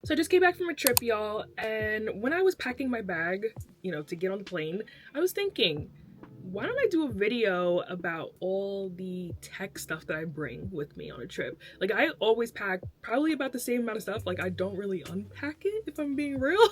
So I just came back from a trip, y'all, and when I was packing my bag, you know, to get on the plane, I was thinking, why don't I do a video about all the tech stuff that I bring with me on a trip? Like, I always pack probably about the same amount of stuff. Like, I don't really unpack it, if I'm being real.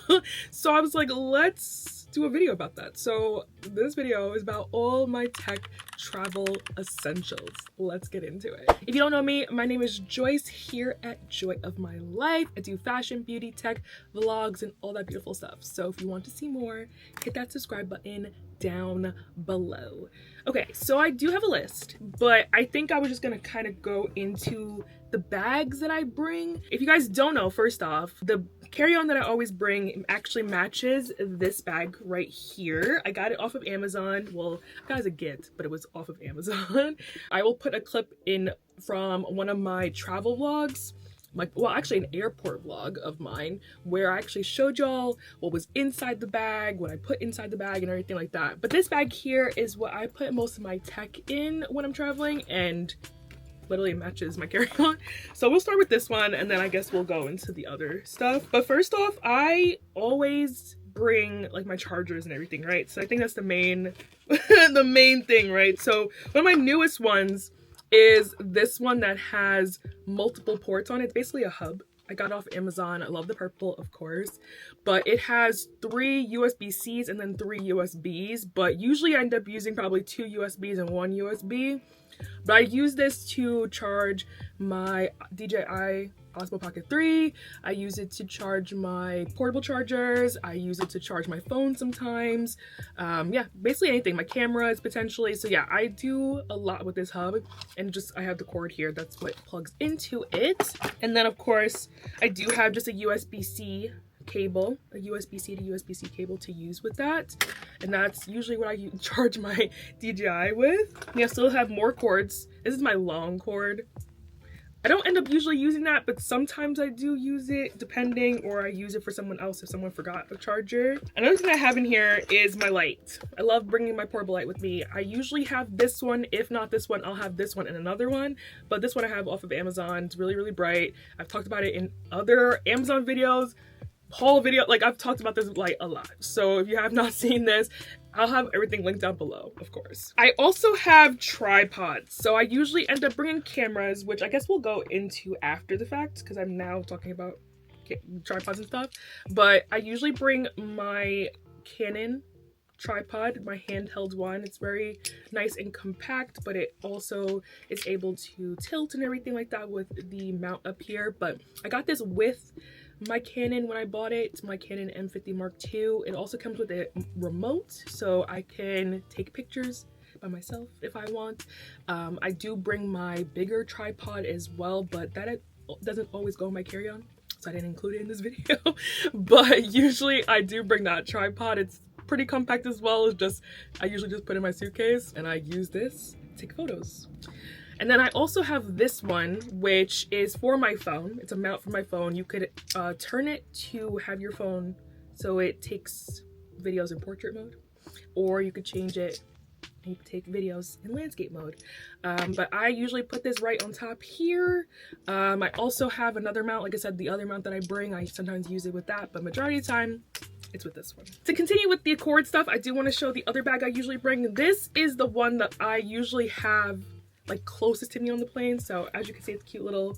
So I was like, let's do a video about that. So this video is about all my tech travel essentials. Let's get into it. If you don't know me, my name is Joyce here at Joy of My Life. I do fashion, beauty, tech, vlogs, and all that beautiful stuff. So if you want to see more, hit that subscribe button down below. Okay, so I do have a list, but I think I was just gonna kind of go into the bags that I bring. If you guys don't know, first off, the carry-on that I always bring actually matches this bag right here. I got it off of Amazon. Well, I got it as a gift, but it was off of Amazon. I will put a clip in from one of my travel vlogs. Well, actually an airport vlog of mine where I actually showed y'all what was inside the bag, what I put inside the bag and everything like that. But this bag here is what I put most of my tech in when I'm traveling, and literally matches my carry-on. So we'll start with this one and then I guess we'll go into the other stuff. But first off, I always bring like my chargers and everything, right? So I think that's the main the main thing, right? So one of my newest ones is this one that has multiple ports on it. It's basically a hub. I got it off Amazon. I love the purple, of course, but it has 3 USB-Cs and then 3 USBs, but usually I end up using probably 2 USBs and 1 USB. But I use this to charge my DJI Osmo Pocket 3. I use it to charge my portable chargers. I use it to charge my phone sometimes. Yeah, basically anything. My cameras potentially. So yeah, I do a lot with this hub, and just I have the cord here. That's what plugs into it. And then of course, I do have just a USB-C cable, a USB-C to USB-C cable to use with that, and that's usually what I charge my DJI with. Yeah, still have more cords. This is my long cord. I don't end up usually using that, but sometimes I do use it depending, or I use it for someone else if someone forgot a charger. Another thing I have in here is my light. I love bringing my portable light with me. I usually have this one. If not this one, I'll have this one and another one, but this one I have off of Amazon. It's really, really bright. I've talked about it in other Amazon videos. Whole video, like I've talked about this light a lot, so if you have not seen this, I'll have everything linked down below, of course. I also have tripods, so I usually end up bringing cameras, which I guess we'll go into after the fact because I'm now talking about tripods and stuff. But I usually bring my Canon tripod, my handheld one. It's very nice and compact, but it also is able to tilt and everything like that with the mount up here. But I got this with my Canon when I bought it. It's my Canon M50 Mark II. It also comes with a remote, so I can take pictures by myself if I want. I do bring my bigger tripod as well, but that doesn't always go in my carry-on, so I didn't include it in this video. But usually I do bring that tripod. It's pretty compact as well. It's just, I usually just put it in my suitcase and I use this to take photos. And then I also have this one, which is for my phone. It's a mount for my phone. You could turn it to have your phone so it takes videos in portrait mode, or you could change it and you could take videos in landscape mode. But I usually put this right on top here. I also have another mount. Like I said, the other mount that I bring, I sometimes use it with that, but majority of the time, it's with this one. To continue with the cord stuff, I do want to show the other bag I usually bring. This is the one that I usually have like closest to me on the plane. So as you can see, it's a cute little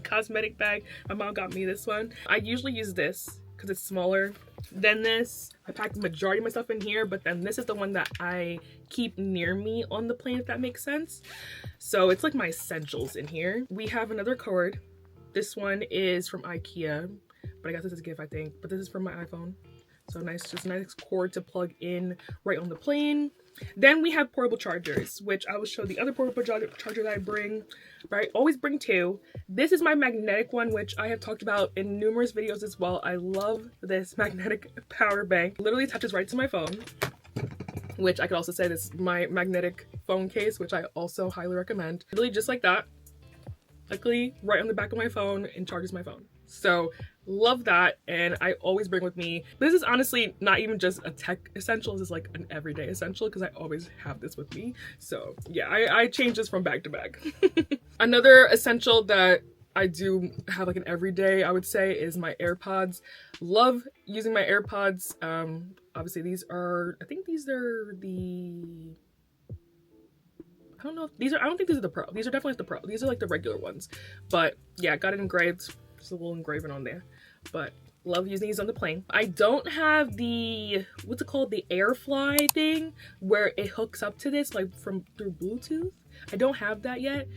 cosmetic bag. My mom got me this one. I usually use this because it's smaller than this. I pack the majority of my stuff in here, but then this is the one that I keep near me on the plane, if that makes sense. So it's like my essentials in here. We have another cord. This one is from IKEA, but I got this as a gift, I think. But this is from my iPhone. So nice, just a nice cord to plug in right on the plane. Then we have portable chargers, which I will show the other portable charger that I bring, but I always bring 2. This is my magnetic one, which I have talked about in numerous videos as well. I love this magnetic power bank. Literally attaches right to my phone, which I could also say this is my magnetic phone case, which I also highly recommend. Literally just like that, luckily right on the back of my phone, and charges my phone. So love that, and I always bring with me. This is honestly not even just a tech essential, this is like an everyday essential because I always have this with me. So yeah, I change this from bag to bag. Another essential that I do have like an everyday, I would say, is my AirPods. Love using my AirPods. Obviously these are, I think these are the, I don't know if these are, I don't think these are the Pro. These are definitely the Pro. These are like the regular ones. But yeah, got it engraved. Just a little engraving on there. But love using these on the plane. I don't have the, what's it called? The AirFly thing where it hooks up to this like through Bluetooth. I don't have that yet.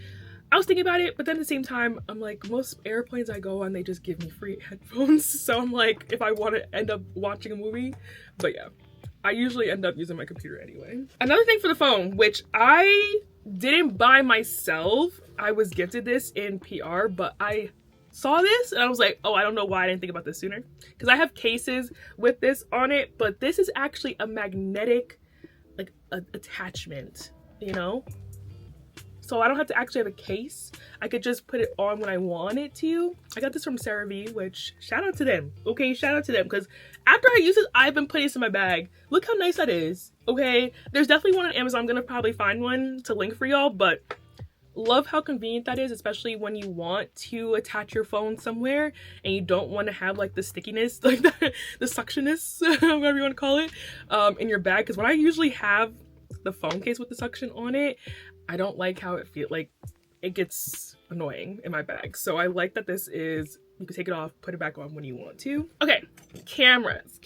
I was thinking about it, but then at the same time, I'm like, most airplanes I go on, they just give me free headphones. So I'm like, if I want to end up watching a movie, but yeah, I usually end up using my computer anyway. Another thing for the phone, which I didn't buy myself, I was gifted this in PR, but I saw this and I was like, oh, I don't know why I didn't think about this sooner. Because I have cases with this on it, but this is actually a magnetic, like, attachment, you know? So I don't have to actually have a case. I could just put it on when I want it to. I got this from CeraVe, which shout out to them. Okay, shout out to them, because after I use this, I've been putting this in my bag. Look how nice that is. Okay, there's definitely one on Amazon. I'm gonna probably find one to link for y'all, but love how convenient that is, especially when you want to attach your phone somewhere and you don't want to have like the stickiness, like the suctionness, whatever you want to call it, in your bag. Because when I usually have the phone case with the suction on it, I don't like how it feels. Like, it gets annoying in my bag. So I like that this is, you can take it off, put it back on when you want to. Okay, cameras.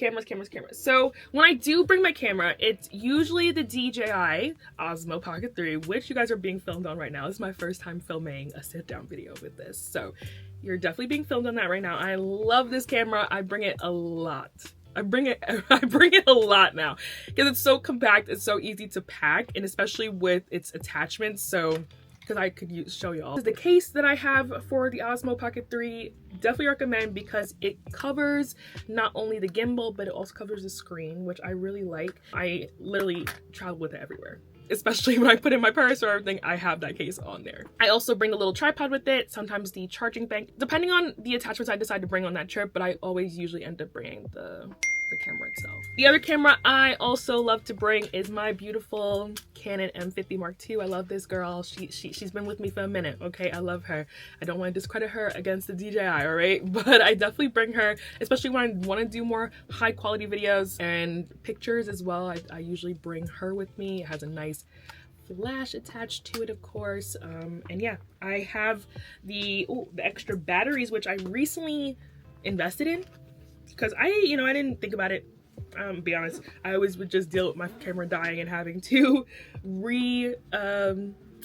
So when I do bring my camera, it's usually the DJI Osmo Pocket 3, which you guys are being filmed on right now. This is my first time filming a sit-down video with this. So you're definitely being filmed on that right now. I love this camera. I bring it a lot. I bring it a lot now because it's so compact, it's so easy to pack, and especially with its attachments. So, because I could show y'all. The case that I have for the Osmo Pocket 3, definitely recommend because it covers not only the gimbal, but it also covers the screen, which I really like. I literally travel with it everywhere. Especially when I put in my purse or everything, I have that case on there. I also bring a little tripod with it, sometimes the charging bank, depending on the attachments I decide to bring on that trip, but I always usually end up bringing the camera itself. The other camera I also love to bring is my beautiful Canon M50 Mark II. I love this girl. She's been with me for a minute, okay? I love her. I don't want to discredit her against the DJI, all right? But I definitely bring her, especially when I want to do more high quality videos and pictures as well. I usually bring her with me. It has a nice flash attached to it, of course. And yeah, I have the extra batteries, which I recently invested in because I didn't think about it. Be honest, I always would just deal with my camera dying and having to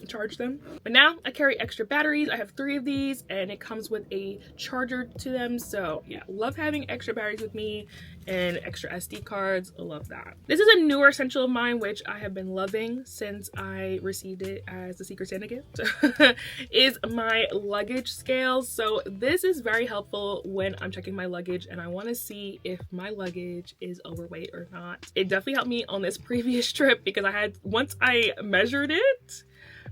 charge them. But now I carry extra batteries. I have 3 of these and it comes with a charger to them. So yeah, love having extra batteries with me and extra SD cards. I love that. This is a newer essential of mine, which I have been loving since I received it as a Secret Santa gift, is my luggage scale. So this is very helpful when I'm checking my luggage and I want to see if my luggage is overweight or not. It definitely helped me on this previous trip because once I measured it,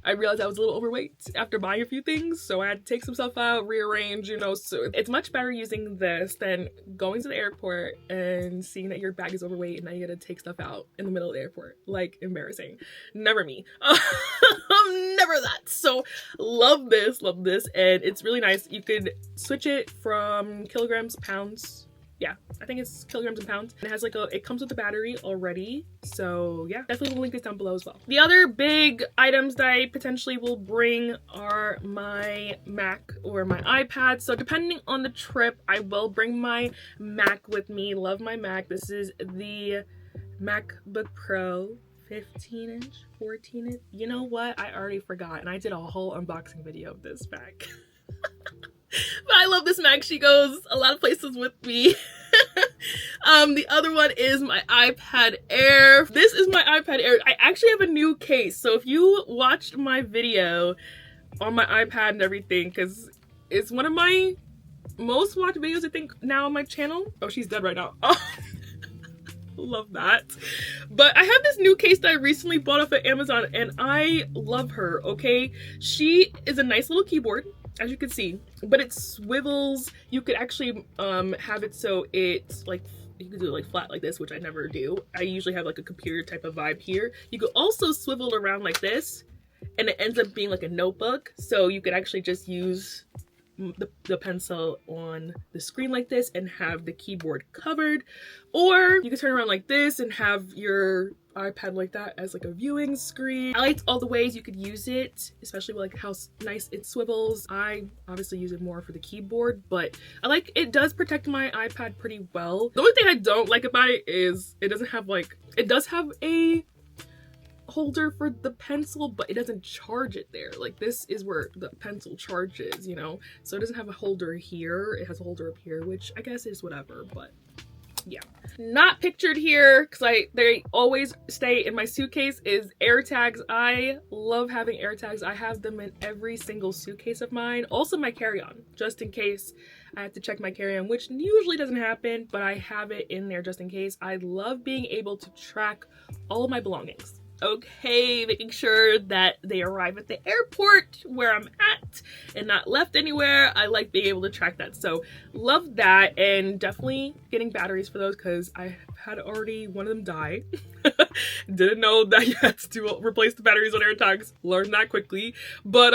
I realized I was a little overweight after buying a few things, so I had to take some stuff out, rearrange, so it's much better using this than going to the airport and seeing that your bag is overweight and now you gotta take stuff out in the middle of the airport. Like, embarrassing. Never me. Never that. So love this, and it's really nice. You could switch it from kilograms, pounds. Yeah, I think it's kilograms and pounds. It has it comes with a battery already. So yeah, definitely will link this down below as well. The other big items that I potentially will bring are my Mac or my iPad. So depending on the trip, I will bring my Mac with me. Love my Mac. This is the MacBook Pro 15-inch, 14-inch. You know what? I already forgot, and I did a whole unboxing video of this Mac. But I love this Mac. She goes a lot of places with me. The other one is my iPad Air. This is my iPad Air. I actually have a new case. So if you watched my video on my iPad and everything, because it's one of my most watched videos, I think, now on my channel. Oh, she's dead right now. Oh, love that. But I have this new case that I recently bought off of Amazon and I love her, okay? She is a nice little keyboard, as you can see, but it swivels. You could actually have it so it's like, you could do it like flat like this, which I never do. I usually have like a computer type of vibe here. You could also swivel around like this and it ends up being like a notebook. So you could actually just use the pencil on the screen like this and have the keyboard covered, or you can turn around like this and have your iPad like that as like a viewing screen. I liked all the ways you could use it, especially like how nice it swivels. I obviously use it more for the keyboard, but I like it does protect my iPad pretty well. The only thing I don't like about it is it doesn't have like, it does have a holder for the pencil, but it doesn't charge it there. Like this is where the pencil charges, you know, so it doesn't have a holder here. It has a holder up here, which I guess is whatever, but yeah. Not pictured here because they always stay in my suitcase is AirTags. I love having AirTags. I have them in every single suitcase of mine. Also my carry-on, just in case I have to check my carry-on, which usually doesn't happen, but I have it in there just in case. I love being able to track all of my belongings. Okay, making sure that they arrive at the airport where I'm at and not left anywhere. I like being able to track that, so love that. And definitely getting batteries for those because I had already one of them die. Didn't know that you had to replace the batteries on AirTags. Learned that quickly, but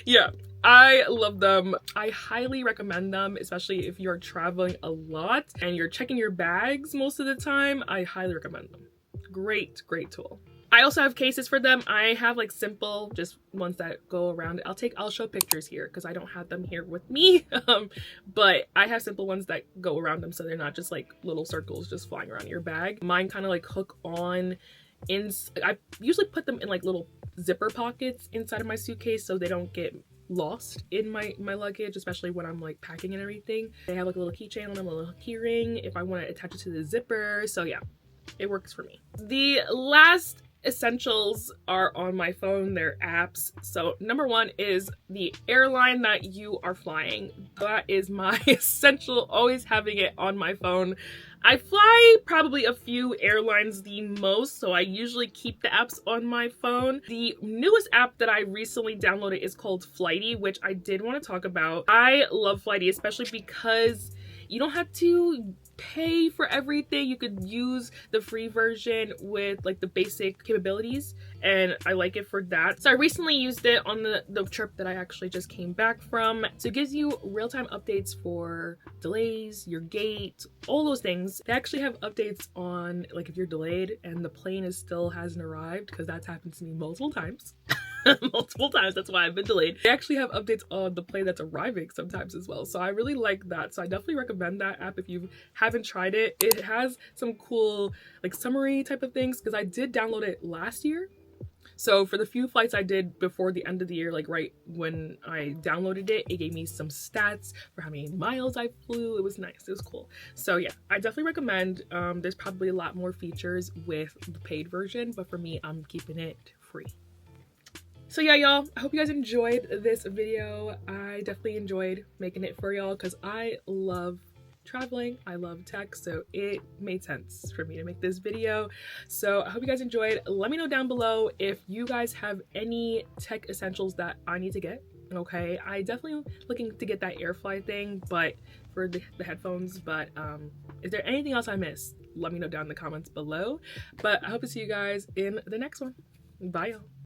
yeah, I love them. I highly recommend them, especially if you're traveling a lot and you're checking your bags most of the time. I highly recommend them. Great tool. I also have cases for them. I have like simple, just ones that go around. I'll show pictures here because I don't have them here with me. But I have simple ones that go around them so they're not just like little circles just flying around your bag. Mine kind of like hook on I usually put them in like little zipper pockets inside of my suitcase so they don't get lost in my luggage, especially when I'm like packing and everything. They have like a little keychain on them, a little key ring if I want to attach it to the zipper. So yeah, it works for me. The last essentials are on my phone. They're apps. So number one is the airline that you are flying. That is my essential, always having it on my phone. I fly probably a few airlines the most, so I usually keep the apps on my phone. The newest app that I recently downloaded is called Flighty, which I did want to talk about. I love Flighty, especially because you don't have to pay for everything. You could use the free version with like the basic capabilities, and I like it for that. So I recently used it on the trip that I actually just came back from. So it gives you real-time updates for delays, your gate, all those things. They actually have updates on like if you're delayed and the plane still hasn't arrived, because that's happened to me multiple times. Multiple times, that's why I've been delayed. They actually have updates on the plane that's arriving sometimes as well, so I really like that. So I definitely recommend that app if you haven't tried it. It has some cool like summary type of things because I did download it last year. So for the few flights I did before the end of the year, like right when I downloaded it, it gave me some stats for how many miles I flew. It was nice, it was cool. So yeah, I definitely recommend. There's probably a lot more features with the paid version, but for me, I'm keeping it free. So yeah, y'all, I hope you guys enjoyed this video. I definitely enjoyed making it for y'all because I love traveling, I love tech, so it made sense for me to make this video. So I hope you guys enjoyed. Let me know down below if you guys have any tech essentials that I need to get. Okay, I definitely looking to get that AirFly thing, but for the headphones, but is there anything else I missed? Let me know down in the comments below. But I hope to see you guys in the next one. Bye, y'all.